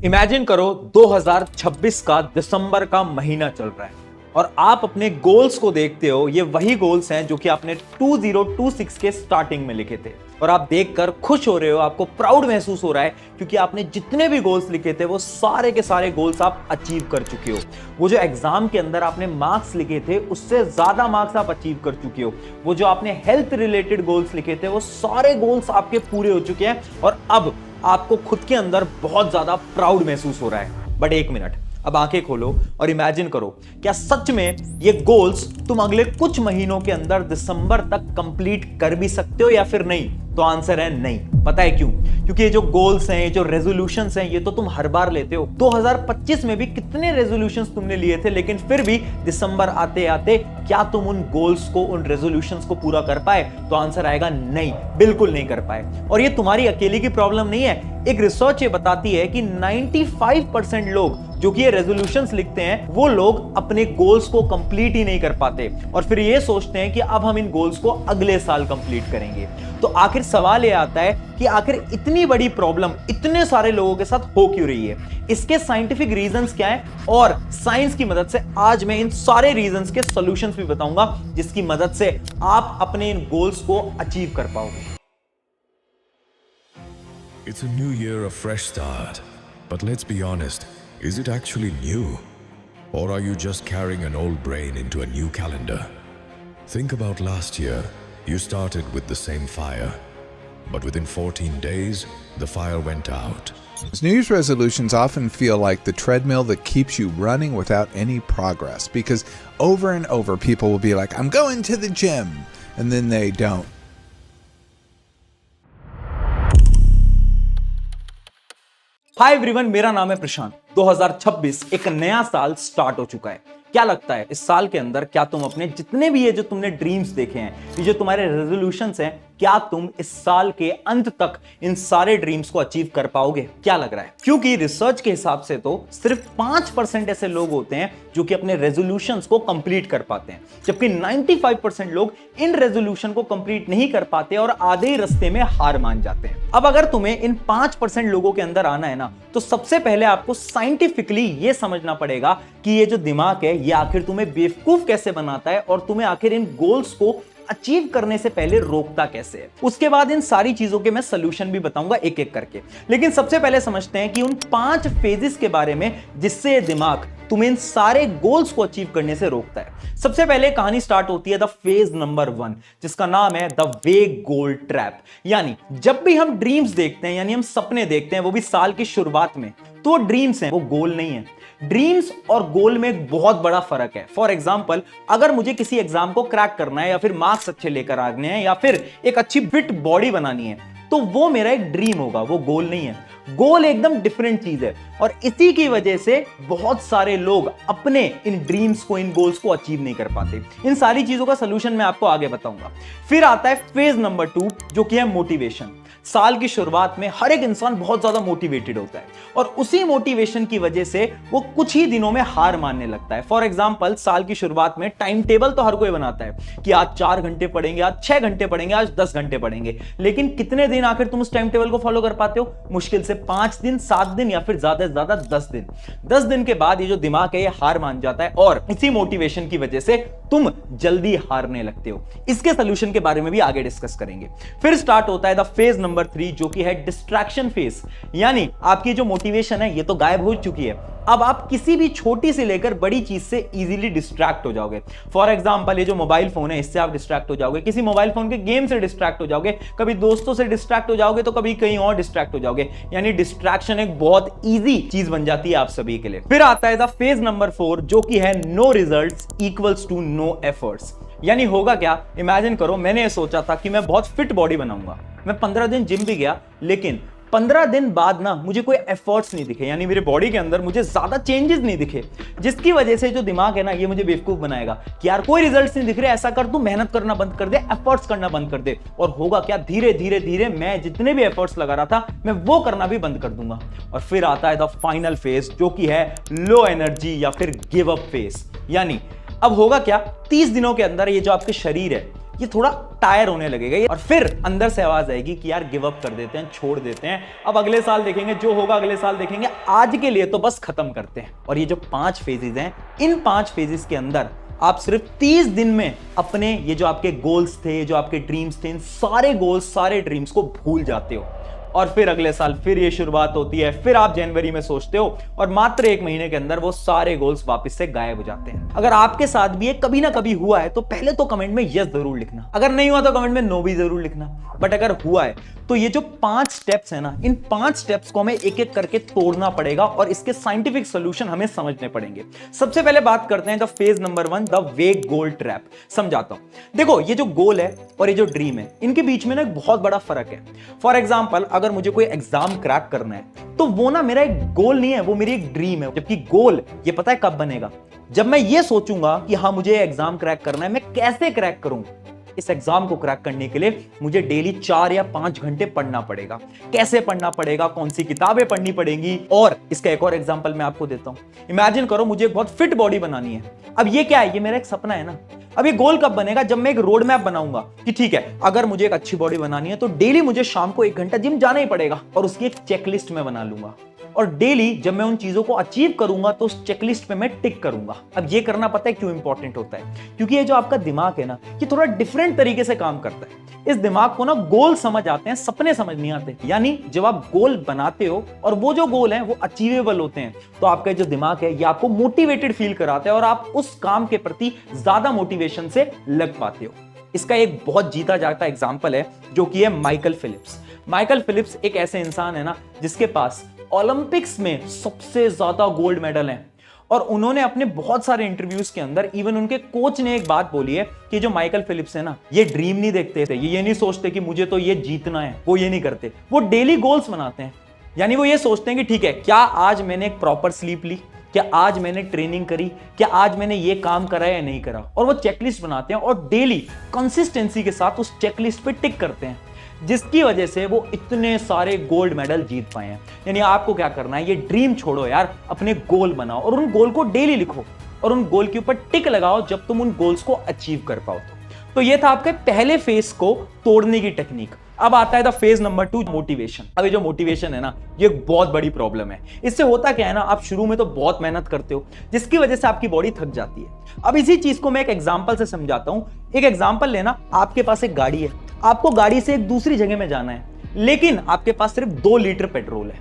Imagine करो 2026 का दिसंबर का महीना चल रहा है और आप अपने गोल्स को देखते हो। ये वही गोल्स हैं जो कि आपने 2026 के स्टार्टिंग में लिखे थे और आप देखकर खुश हो रहे हो, आपको प्राउड महसूस हो रहा है क्योंकि आपने जितने भी गोल्स लिखे थे वो सारे के सारे गोल्स आप अचीव कर चुके हो। वो जो एग्जाम के अंदर आपने मार्क्स लिखे थे उससे ज्यादा मार्क्स आप अचीव कर चुके हो। वो जो आपने हेल्थ रिलेटेड गोल्स लिखे थे वो सारे गोल्स आपके पूरे हो चुके हैं और अब आपको खुद के अंदर बहुत ज्यादा प्राउड महसूस हो रहा है। बट एक मिनट, अब आंखें खोलो और इमेजिन करो, क्या सच में ये गोल्स तुम अगले कुछ महीनों के अंदर दिसंबर तक कंप्लीट कर भी सकते हो या फिर नहीं? तो आंसर है नहीं। पता है क्यों? क्योंकि ये जो गोल्स हैं, ये जो रेजोल्यूशंस हैं, ये तो तुम हर बार लेते हो। 2025 में भी कितने रेजोल्यूशंस तुमने लिए थे, लेकिन फिर भी दिसंबर आते आते क्या तुम उन गोल्स को, उन रेजोल्यूशंस को पूरा कर पाए? तो आंसर आएगा नहीं, बिल्कुल नहीं कर पाए। और ये तुम्हारी अकेले की प्रॉब्लम नहीं है। एक रिसर्च ये बताती है कि 95% लोग जो कि ये रेजोल्यूशंस लिखते हैं वो लोग अपने गोल्स को कंप्लीट ही नहीं कर पाते और फिर ये सोचते हैं कि अब हम इन गोल्स को अगले साल कंप्लीट करेंगे। तो आखिर सवाल ये आता है कि आखिर इतनी बड़ी प्रॉब्लम इतने सारे लोगों के साथ हो क्यों रही है? इसके साइंटिफिक रीजंस क्या हैं? और साइंस की मदद से आज मैं इन सारे रीजंस के सॉल्यूशंस भी बताऊंगा जिसकी मदद से आप अपने इन गोल्स को अचीव कर पाओगे। It's a new year, a fresh start. But let's be honest, is it actually new? Or are you just carrying an old brain into a new calendar? Think about last year. You started with the same fire. But within 14 days, the fire went out. New Year's resolutions often feel like the treadmill that keeps you running without any progress because over and over people will be like, I'm going to the gym, and then they don't. Hi everyone, मेरा नाम है प्रशांत। 2026 एक नया साल start हो चुका है। क्या लगता है इस साल के अंदर क्या तुम अपने जितने भी ये जो तुमने ड्रीम्स देखे हैं, ये जो तुम्हारे रेजोल्यूशंस हैं, क्या तुम इस साल के अंत तक इन सारे ड्रीम्स को अचीव कर पाओगे? क्या लग रहा है? क्योंकि रिसर्च के हिसाब से तो सिर्फ 5% ऐसे लोग होते हैं जो कि अपने रेजोल्यूशंस को कंप्लीट कर पाते हैं, जबकि 95% लोग इन रेजोल्यूशन को कंप्लीट नहीं कर पाते और आधे ही रास्ते में हार मान जाते हैं। अब अगर तुम्हें इन 5% लोगों के अंदर आना है ना, तो सबसे पहले आपको साइंटिफिकली ये समझना पड़ेगा कि ये जो दिमाग है ये आखिर तुम्हें बेवकूफ कैसे बनाता है और तुम्हें आखिर इन गोल्स को अचीव करने से पहले रोकता कैसे है। उसके बाद इन सारी चीजों के मैं सॉल्यूशन भी बताऊंगा एक एक करके। लेकिन सबसे पहले समझते हैं कि उन 5 फेजेस के बारे में जिससे दिमाग तुम्हें इन सारे गोल्स को अचीव करने से रोकता है। सबसे पहले कहानी स्टार्ट होती है द फेज नंबर 1, जिसका नाम है द वेग गोल ट्रैप। यानी जब भी हम ड्रीम्स देखते हैं, यानी हम सपने देखते हैं, वो भी साल की शुरुआत में, तो ड्रीम्स हैं, वो गोल नहीं है। ड्रीम्स और गोल में एक बहुत बड़ा फर्क है। फॉर एग्जाम्पल, अगर मुझे किसी एग्जाम को क्रैक करना है या फिर मार्क्स अच्छे लेकर आने हैं या फिर एक अच्छी फिट बॉडी बनानी है, तो वो मेरा एक ड्रीम होगा, वो गोल नहीं है। गोल एकदम डिफरेंट चीज है और इसी की वजह से बहुत सारे लोग अपने इन ड्रीम्स को, इन गोल्स को अचीव नहीं कर पाते। इन सारी चीजों का सलूशन मैं आपको आगे बताऊंगा। फिर आता है फेज नंबर 2, जो कि है मोटिवेशन। साल की शुरुआत में हर एक इंसान बहुत ज्यादा मोटिवेटेड होता है और उसी मोटिवेशन की वजह से वो कुछ ही दिनों में हार मानने लगता है। फॉर एग्जांपल, साल की शुरुआत में टाइम टेबल तो हर कोई बनाता है कि आज 4 घंटे पढ़ेंगे, आज 6 घंटे पढ़ेंगे, आज 10 घंटे पढ़ेंगे, लेकिन कितने दिन आखिर तुम उस टाइम टेबल को फॉलो कर पाते हो? मुश्किल से 5 दिन, 7 दिन या फिर ज्यादा से ज्यादा 10 दिन। 10 दिन के बाद ये जो दिमाग है ये हार मान जाता है और इसी मोटिवेशन की वजह से तुम जल्दी हारने लगते हो। इसके सोल्यूशन के बारे में भी आगे डिस्कस करेंगे। फिर स्टार्ट होता है द फेज नंबर 3, जो कि है डिस्ट्रैक्शन फेज। यानी आपकी जो मोटिवेशन है ये तो गायब हो चुकी है, अब आप किसी भी छोटी से लेकर बड़ी चीज से इजीली डिस्ट्रैक्ट हो जाओगे। फॉर एग्जांपल, ये जो मोबाइल फोन है इससे आप डिस्ट्रैक्ट हो जाओगे, किसी मोबाइल फोन के गेम से डिस्ट्रैक्ट हो जाओगे, कभी दोस्तों से डिस्ट्रैक्ट हो जाओगे तो कभी कहीं और डिस्ट्रैक्ट हो जाओगे। यानी डिस्ट्रैक्शन एक बहुत इजी चीज बन जाती है आप सभी के लिए। फिर आता है द फेज नंबर 4, जो कि है no results equals to no efforts. यानी होगा क्या? इमेजिन करो, मैंने सोचा था कि मैं बहुत फिट बॉडी बनाऊंगा, मैं 15 दिन जिम भी गया, लेकिन 15 दिन बाद ना मुझे कोई एफर्ट्स नहीं दिखे, यानी मेरे बॉडी के अंदर मुझे ज्यादा चेंजेस नहीं दिखे, जिसकी वजह से जो दिमाग है ना ये मुझे बेवकूफ बनाएगा कि यार कोई रिजल्ट्स नहीं दिख रहे, ऐसा कर तू मेहनत करना बंद कर दे, एफर्ट्स करना बंद कर दे। और होगा क्या? धीरे धीरे धीरे मैं जितने भी एफर्ट्स लगा रहा था मैं वो करना भी बंद कर दूंगा। और फिर आता है द फाइनल फेज, जो कि है लो एनर्जी या फिर गिव अप फेज। यानी अब होगा क्या? 30 दिनों के अंदर ये जो आपके शरीर है ये थोड़ा टायर होने लगेगा और फिर अंदर से आवाज आएगी कि यार गिव अप कर देते हैं, छोड़ देते हैं, अब अगले साल देखेंगे, जो होगा अगले साल देखेंगे, आज के लिए तो बस खत्म करते हैं। और ये जो 5 फेजेस हैं, इन 5 फेजेस के अंदर आप सिर्फ 30 दिन में अपने ये जो आपके गोल्स थे, जो आपके ड्रीम्स थे, इन सारे गोल्स, सारे ड्रीम्स को भूल जाते हो। और फिर अगले साल फिर ये शुरुआत होती है, फिर आप जनवरी में सोचते हो और मात्र 1 महीने के अंदर वो सारे गोल्स वापस से गायब हो जाते हैं। अगर आपके साथ भी ये कभी ना कभी हुआ है तो पहले तो कमेंट में यस जरूर लिखना, अगर नहीं हुआ तो कमेंट में नो भी जरूर लिखना। बट अगर हुआ है तो ये जो 5 स्टेप्स है ना, इन 5 स्टेप्स को हमें एक एक करके तोड़ना पड़ेगा और इसके साइंटिफिक सोल्यूशन हमें समझने पड़ेंगे। सबसे पहले बात करते हैं द फेज नंबर 1, द वेग गोल ट्रैप। समझाता हूं। देखो, ये जो गोल है और ये जो ड्रीम है, इनके बीच में ना एक बहुत बड़ा फर्क है। फॉर एग्जाम्पल, अगर मुझे कोई एग्जाम क्रैक करना है तो वो ना मेरा एक गोल नहीं है, वो मेरी एक ड्रीम है। जबकि गोल ये पता है कब बनेगा, जब मैं ये सोचूंगा कि हाँ मुझे एग्जाम क्रैक करना है, मैं कैसे क्रैक करूं। इस एग्जाम को क्रैक करने के लिए मुझे डेली 4 या 5 घंटे पढ़ना पड़ेगा। कैसे पढ़ना पड़ेगा, कौन सी किताबें पढ़नी पड़ेंगी। और इसका एक और एग्जांपल मैं आपको देता हूं। इमेजिन करो मुझे एक बहुत फिट बॉडी बनानी है। अब ये क्या है, ये मेरा एक सपना है ना। अब ये गोल कब बनेगा, जब मैं एक रोड मैप बनाऊंगा कि ठीक है, अगर मुझे एक अच्छी बॉडी बनानी है तो डेली मुझे शाम को 1 घंटा जिम जाना ही पड़ेगा और उसकी एक चेकलिस्ट में बना लूंगा। और डेली जब मैं उन चीजों को अचीव करूंगा तो उस चेकलिस्ट पे मैं टिक करूंगा। अब ये करना पता है क्यों इंपॉर्टेंट होता है, क्योंकि ये जो आपका दिमाग है ना, ये थोड़ा डिफरेंट तरीके से काम करता है। इस दिमाग को ना गोल समझ आते हैं, सपने समझ नहीं आते। यानी जब आप गोल बनाते हो और वो जो गोल हैं वो अचीवेबल होते हैं, तो आपका जो दिमाग है ये आपको मोटिवेटेड फील कराता है और आप उस काम के प्रति ज्यादा मोटिवेशन से लग पाते हो। इसका एक बहुत जीता जाता एग्जाम्पल है जो कि है माइकल फिलिप्स। माइकल फिलिप्स एक ऐसे इंसान है ना जिसके पास ओलंपिक्स में सबसे ज्यादा गोल्ड मेडल हैं। और उन्होंने अपने बहुत सारे इंटरव्यूज के अंदर, इवन उनके कोच ने एक बात बोली है कि जो माइकल फिलिप्स है ना, ये ड्रीम नहीं देखते थे, ये नहीं सोचते कि मुझे तो ये जीतना है, वो ये नहीं करते, वो डेली गोल्स बनाते हैं। यानी वो ये सोचते हैं कि ठीक है, क्या आज मैंने एक प्रॉपर स्लीप ली, क्या आज मैंने ट्रेनिंग करी, क्या आज मैंने ये काम करा या नहीं करा। और वो चेकलिस्ट बनाते हैं और डेली कंसिस्टेंसी के साथ उस चेकलिस्ट पे टिक करते हैं, जिसकी वजह से वो इतने सारे गोल्ड मेडल जीत पाए हैं। यानी आपको क्या करना है, ये ड्रीम छोड़ो यार, अपने गोल बनाओ और उन गोल को डेली लिखो और उन गोल के ऊपर टिक लगाओ जब तुम उन गोल्स को अचीव कर पाओ। तो ये था आपके पहले फेज को तोड़ने की टेक्निक। अब आता है द फेज नंबर 2, मोटिवेशन। अब ये जो मोटिवेशन है ना, ये एक बहुत बड़ी प्रॉब्लम है। इससे होता क्या है ना, आप शुरू में तो बहुत मेहनत करते हो जिसकी वजह से आपकी बॉडी थक जाती है। अब इसी चीज को मैं एक एग्जांपल से समझाता हूं। एक एग्जांपल लेना, आपके पास एक गाड़ी है, आपको गाड़ी से एक दूसरी जगह में जाना है, लेकिन आपके पास सिर्फ 2 लीटर पेट्रोल है।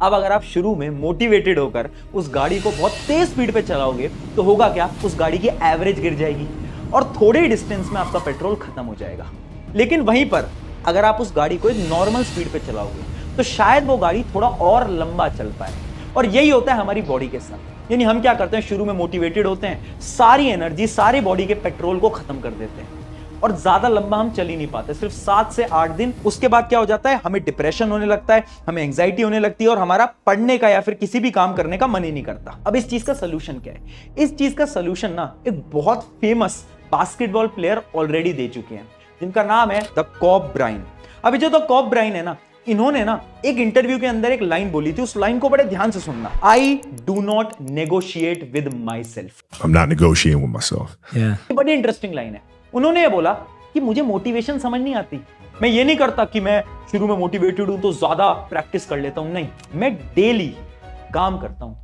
अब अगर आप शुरू में मोटिवेटेड होकर उस गाड़ी को बहुत तेज स्पीड पे चलाओगे तो होगा क्या, उस गाड़ी की एवरेज गिर जाएगी और थोड़े डिस्टेंस में आपका पेट्रोल खत्म हो जाएगा। लेकिन वहीं पर अगर आप उस गाड़ी को एक नॉर्मल स्पीड पे चलाओगे तो शायद वो गाड़ी थोड़ा और लंबा चल पाए। और यही होता है हमारी बॉडी के साथ। यानी हम क्या करते हैं, शुरू में मोटिवेटेड होते हैं, सारी एनर्जी, सारी बॉडी के पेट्रोल को खत्म कर देते हैं और ज्यादा लंबा हम चल ही नहीं पाते, सिर्फ 7 से 8 दिन। उसके बाद क्या हो जाता है, हमें डिप्रेशन होने लगता है, हमें एंजाइटी होने लगती है और हमारा पढ़ने का या फिर किसी भी काम करने का मन ही नहीं करता। अब इस चीज का सोल्यूशन क्या है? इस चीज का सोल्यूशन ना एक बहुत फेमस बास्केटबॉल प्लेयर ऑलरेडी दे चुके हैं, जिनका नाम है द कॉब ब्राइन। अभी जो द कॉब ब्राइन है ना, इन्होंने ना एक इंटरव्यू के अंदर एक लाइन बोली थी, उस लाइन को बड़े ध्यान से सुनना। I do not negotiate with my self. I'm not negotiating with myself. ये बड़ी इंटरेस्टिंग लाइन है। उन्होंने ये बोला कि मुझे मोटिवेशन समझ नहीं आती, मैं ये नहीं करता कि मैं शुरू में मोटिवेटेड हूं तो ज्यादा प्रैक्टिस कर लेता हूं, नहीं, मैं डेली काम करता हूं,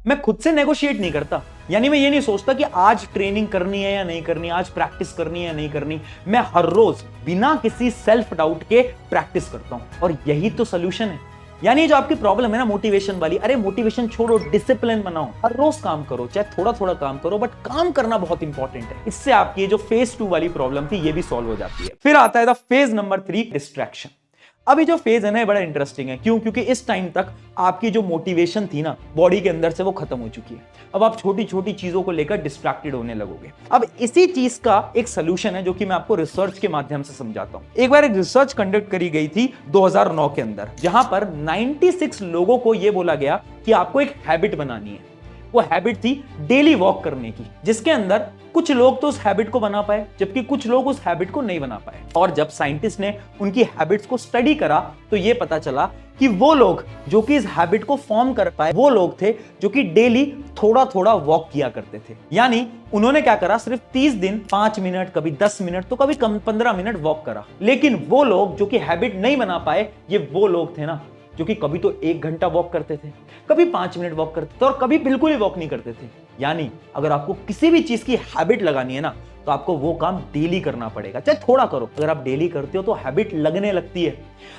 मैं खुद से नेगोशिएट नहीं करता। यानी मैं ये नहीं सोचता कि आज ट्रेनिंग करनी है या नहीं करनी, आज प्रैक्टिस करनी है या नहीं करनी, मैं हर रोज बिना किसी सेल्फ डाउट के प्रैक्टिस करता हूं। और यही तो सोल्यूशन है। यानी जो आपकी प्रॉब्लम है ना मोटिवेशन वाली, अरे मोटिवेशन छोड़ो, डिसिप्लिन बनाओ, हर रोज काम करो, चाहे थोड़ा थोड़ा काम करो, बट काम करना बहुत इंपॉर्टेंट है। इससे आपकी जो फेज 2 वाली प्रॉब्लम थी ये भी सॉल्व हो जाती है। फिर आता है द फेज नंबर 3, डिस्ट्रैक्शन। अभी जो फेज है ना बड़ा इंटरेस्टिंग है। क्यों? क्योंकि इस टाइम तक आपकी जो मोटिवेशन थी ना बॉडी के अंदर से, वो खत्म हो चुकी है। अब आप छोटी छोटी चीजों को लेकर डिस्ट्रैक्टेड होने लगोगे। अब इसी चीज का एक सोल्यूशन है जो कि मैं आपको रिसर्च के माध्यम से समझाता हूं। एक बार एक रिसर्च कंडक्ट करी गई थी 2009 के अंदर, जहां पर 96 लोगों को यह बोला गया कि आपको एक हैबिट बनानी है। वो हैबिट थी डेली वॉक करने की, जिसके अंदर कुछ लोग तो उस हैबिट को बना पाए जबकि कुछ लोग उस हैबिट को नहीं बना पाए। और जब साइंटिस्ट ने उनकी हैबिट्स को स्टडी करा तो ये पता चला कि वो लोग जो कि इस हैबिट को फॉर्म कर पाए वो लोग थे जो कि डेली थोड़ा थोड़ा वॉक किया करते थे। यानी उन्होंने क्या करा, सिर्फ 30 दिन 5 मिनट, कभी 10 मिनट, तो कभी कम 15 मिनट वॉक करा। लेकिन वो लोग जो कि हैबिट नहीं बना पाए, ये वो लोग थे ना जो कि कभी तो 1 घंटा वॉक करते थे, कभी 5 मिनट वॉक करते थे और कभी बिल्कुल ही वॉक नहीं करते थे। यानी अगर आपको किसी भी चीज की हैबिट लगानी है ना तो आपको वो काम डेली करना पड़ेगा, चाहे थोड़ा करो। अगर आप डेली करते हो तो हैबिट लगने लगती है।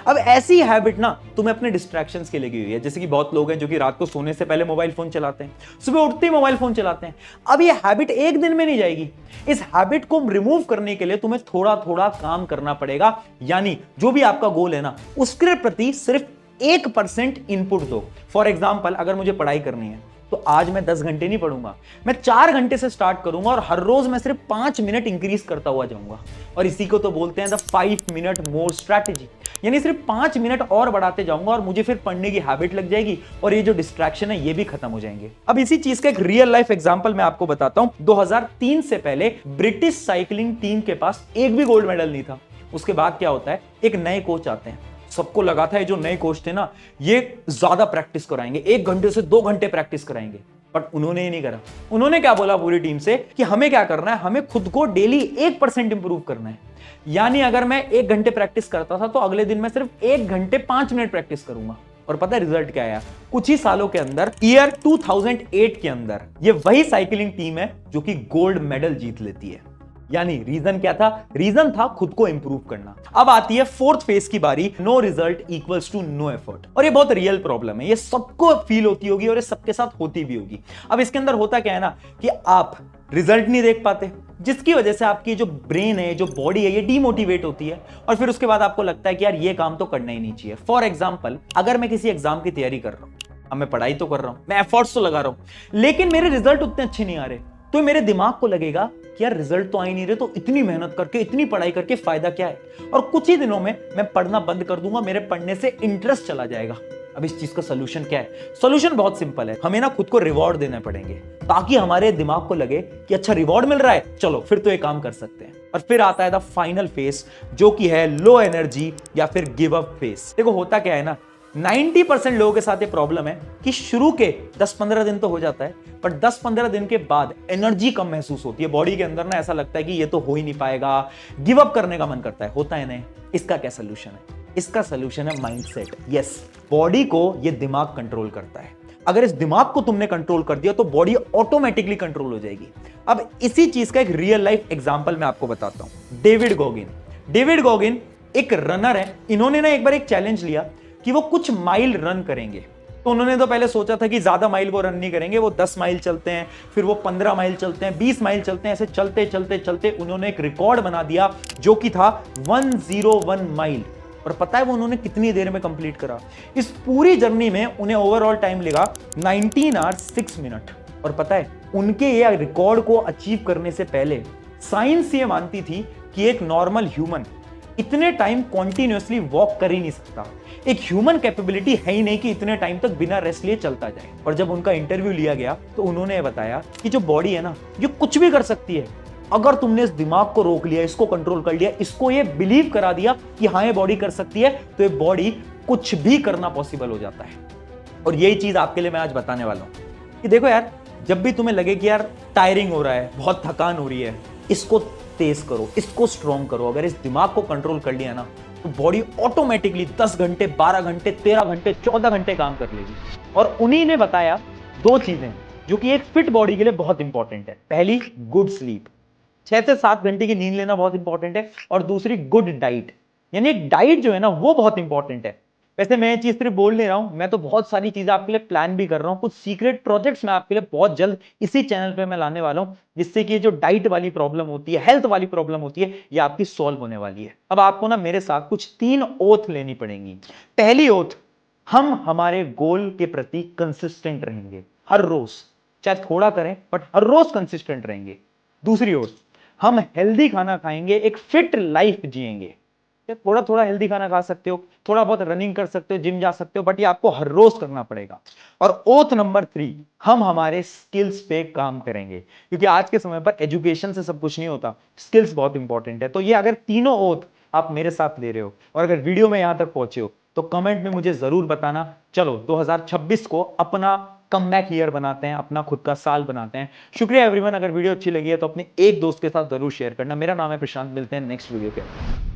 अब ऐसी हैबिट ना तुम्हें अपने डिस्ट्रैक्शंस के लगी हुई है, जैसे कि बहुत लोग हैं जो कि रात को सोने से पहले मोबाइल फोन चलाते हैं, सुबह उठते ही मोबाइल फोन चलाते हैं। अब ये हैबिट एक दिन में नहीं जाएगी। इस हैबिट को रिमूव करने के लिए तुम्हें थोड़ा थोड़ा काम करना पड़ेगा। यानी जो भी आपका गोल है ना उसके प्रति सिर्फ 1% इनपुट दो। फॉर एग्जाम्पल, अगर मुझे पढ़ाई करनी है तो आज मैं 10 घंटे नहीं पढ़ूंगा, मैं 4 घंटे से स्टार्ट करूंगा और हर रोज मैं सिर्फ 5 मिनट इंक्रीज करता हुआ जाऊंगा। और इसी को तो बोलते हैं द 5 मिनट मोर स्ट्रैटेजी। यानी सिर्फ 5 मिनट और बढ़ाते जाऊंगा और मुझे फिर पढ़ने की हैबिट लग जाएगी और ये जो डिस्ट्रैक्शन है ये भी खत्म हो जाएंगे। अब इसी चीज का एक रियल लाइफ एग्जांपल मैं आपको बताता हूं। 2003 से पहले ब्रिटिश साइकिलिंग टीम के पास एक भी गोल्ड मेडल नहीं था। उसके बाद क्या होता है, एक नए कोच आते हैं। सबको लगा था ये जो नए कोच थे ना ये ज्यादा प्रैक्टिस कराएंगे, 1 घंटे से 2 घंटे प्रैक्टिस कराएंगे, बट उन्होंने ये नहीं करा। उन्होंने क्या बोला पूरी टीम से कि हमें क्या करना है, हमें खुद को डेली 1% इंप्रूव करना है। यानी अगर मैं 1 घंटे प्रैक्टिस करता था तो अगले दिन मैं सिर्फ 1 घंटे 5 मिनट प्रैक्टिस करूंगा। और पता है रिजल्ट क्या आया? कुछ ही सालों के अंदर, ईयर 2008 के अंदर, ये वही साइकिलिंग टीम है जो कि गोल्ड मेडल जीत लेती है। यानी रीजन क्या था? रीजन था खुद को इंप्रूव करना। अब आती है 4th फेज की बारी, no result equals to no effort. और ये बहुत रियल प्रॉब्लम है, ये सबको फील होती होगी और ये सबके साथ होती भी होगी। अब इसके अंदर होता क्या है ना कि आप रिजल्ट नहीं देख पाते, जिसकी वजह से आपकी जो ब्रेन है, जो बॉडी है, ये डीमोटिवेट होती है और फिर उसके बाद आपको लगता है कि यार ये काम तो करना ही नहीं चाहिए। फॉर एग्जाम्पल, अगर मैं किसी एग्जाम की तैयारी कर रहा हूं, अब मैं पढ़ाई तो कर रहा हूं, मैं एफर्ट्स तो लगा रहा हूं, लेकिन मेरे रिजल्ट उतने अच्छे नहीं आ रहे, तो मेरे दिमाग को लगेगा कि यार रिजल्ट तो आ ही नहीं रहे, तो इतनी मेहनत करके, इतनी पढ़ाई करके फायदा क्या है? और कुछ ही दिनों में मैं पढ़ना बंद कर दूंगा, मेरे पढ़ने से इंटरेस्ट चला जाएगा। अब इस चीज का सोल्यूशन क्या है? सोल्यूशन बहुत सिंपल है, हमें ना खुद को रिवॉर्ड देने पड़ेंगे ताकि हमारे दिमाग को लगे कि अच्छा रिवॉर्ड मिल रहा है, चलो फिर तो ये काम कर सकते हैं। और फिर आता है द फाइनल फेज जो कि है लो एनर्जी या फिर गिव अप फेज। देखो होता क्या है ना, 90% लोगों के साथ ये प्रॉब्लम है कि शुरू के 10-15 दिन तो हो जाता है, पर 10-15 दिन के बाद एनर्जी कम महसूस होती है बॉडी के अंदर ना, ऐसा लगता है कि ये तो हो ही नहीं पाएगा, गिव अप करने का मन करता है, होता है नहीं। इसका क्या सोल्यूशन है? इसका सोल्यूशन है माइंडसेट। यस, बॉडी को ये दिमाग कंट्रोल करता है। अगर इस दिमाग को तुमने कंट्रोल कर दिया तो बॉडी ऑटोमेटिकली कंट्रोल हो जाएगी। अब इसी चीज का एक रियल लाइफ एग्जांपल मैं आपको बताता हूं। डेविड गोगिन एक रनर है। इन्होंने ना एक बार एक चैलेंज लिया कि वो कुछ माइल रन करेंगे। तो उन्होंने तो पहले सोचा था कि ज्यादा माइल वो रन नहीं करेंगे, वो 10 माइल चलते हैं, फिर वो 15 माइल चलते हैं, 20 माइल चलते हैं। ऐसे चलते चलते चलते उन्होंने एक रिकॉर्ड बना दिया जो कि था 101 माइल। और पता है वो उन्होंने कितनी देर में कंप्लीट करा? इस पूरी जर्नी में उन्हें ओवरऑल टाइम लगा 19 आवर्स 6 मिनट। और पता है उनके ये रिकॉर्ड को अचीव करने से पहले साइंस ये मानती थी कि एक नॉर्मल ह्यूमन इतने टाइम कॉन्टिन्यूअसली वॉक कर ही नहीं सकता। एक ह्यूमन कैपेबिलिटी है ही नहीं कि इतने टाइम तक बिना रेस्ट लिए चलता जाए। और जब उनका इंटरव्यू लिया गया तो उन्होंने बताया कि जो बॉडी है ना ये कुछ भी कर सकती है। अगर तुमने इस दिमाग को रोक लिया, इसको कंट्रोल कर लिया, इसको ये बिलीव करा दिया कि हाँ ये बॉडी कर सकती है, तो ये बॉडी कुछ भी करना पॉसिबल हो जाता है। और यही चीज आपके लिए मैं आज बताने वाला हूं कि देखो यार, जब भी तुम्हें लगे कि यार टायरिंग हो रहा है, बहुत थकान हो रही है, इसको तेज करो, इसको स्ट्रॉन्ग करो। अगर इस दिमाग को कंट्रोल कर लिया ना तो बॉडी ऑटोमेटिकली 10 घंटे, 12 घंटे, 13 घंटे, 14 घंटे काम कर लेगी। और उन्हीं ने बताया 2 चीजें जो कि एक फिट बॉडी के लिए बहुत इंपॉर्टेंट है। पहली, गुड स्लीप, 6 से 7 घंटे की नींद लेना बहुत इंपॉर्टेंट है। और दूसरी, गुड डाइट, यानी एक डाइट जो है ना वो बहुत इंपॉर्टेंट है। वैसे मैं ये चीज सिर्फ बोल नहीं रहा हूं, मैं तो बहुत सारी चीजें आपके लिए प्लान भी कर रहा हूं। कुछ सीक्रेट प्रोजेक्ट्स मैं आपके लिए बहुत जल्द इसी चैनल पे मैं लाने वाला हूं, जिससे कि ये जो डाइट वाली प्रॉब्लम होती है, हेल्थ वाली प्रॉब्लम होती है, ये आपकी सॉल्व होने वाली है। अब आपको ना मेरे साथ कुछ 3 ओथ लेनी पड़ेंगी। पहली ओथ, हम हमारे गोल के प्रति कंसिस्टेंट रहेंगे हर रोज, चाहे थोड़ा करें बट हर रोज कंसिस्टेंट रहेंगे। दूसरी ओथ, हम हेल्दी खाना खाएंगे, एक फिट लाइफ जिएंगे। थोड़ा थोड़ा हेल्दी खाना खा सकते हो, थोड़ा बहुत रनिंग कर सकते हो, जिम जा सकते हो, बट ये आपको हर रोज करना पड़ेगा। और ओथ नंबर 3, हम हमारे स्किल्स पे काम करेंगे, क्योंकि आज के समय पर एजुकेशन से सब कुछ नहीं होता, स्किल्स बहुत इंपॉर्टेंट है। तो ये अगर तीनों ओथ आप मेरे साथ ले रहे हो और अगर वीडियो में यहां तक पहुंचे हो तो कमेंट में मुझे जरूर बताना। चलो 2026 को अपना कमबैक ईयर बनाते हैं, अपना खुद का साल बनाते हैं। शुक्रिया एवरीवन, अगर वीडियो अच्छी लगी है तो अपने एक दोस्त के साथ जरूर शेयर करना। मेरा नाम है प्रशांत, मिलते हैं नेक्स्ट वीडियो के।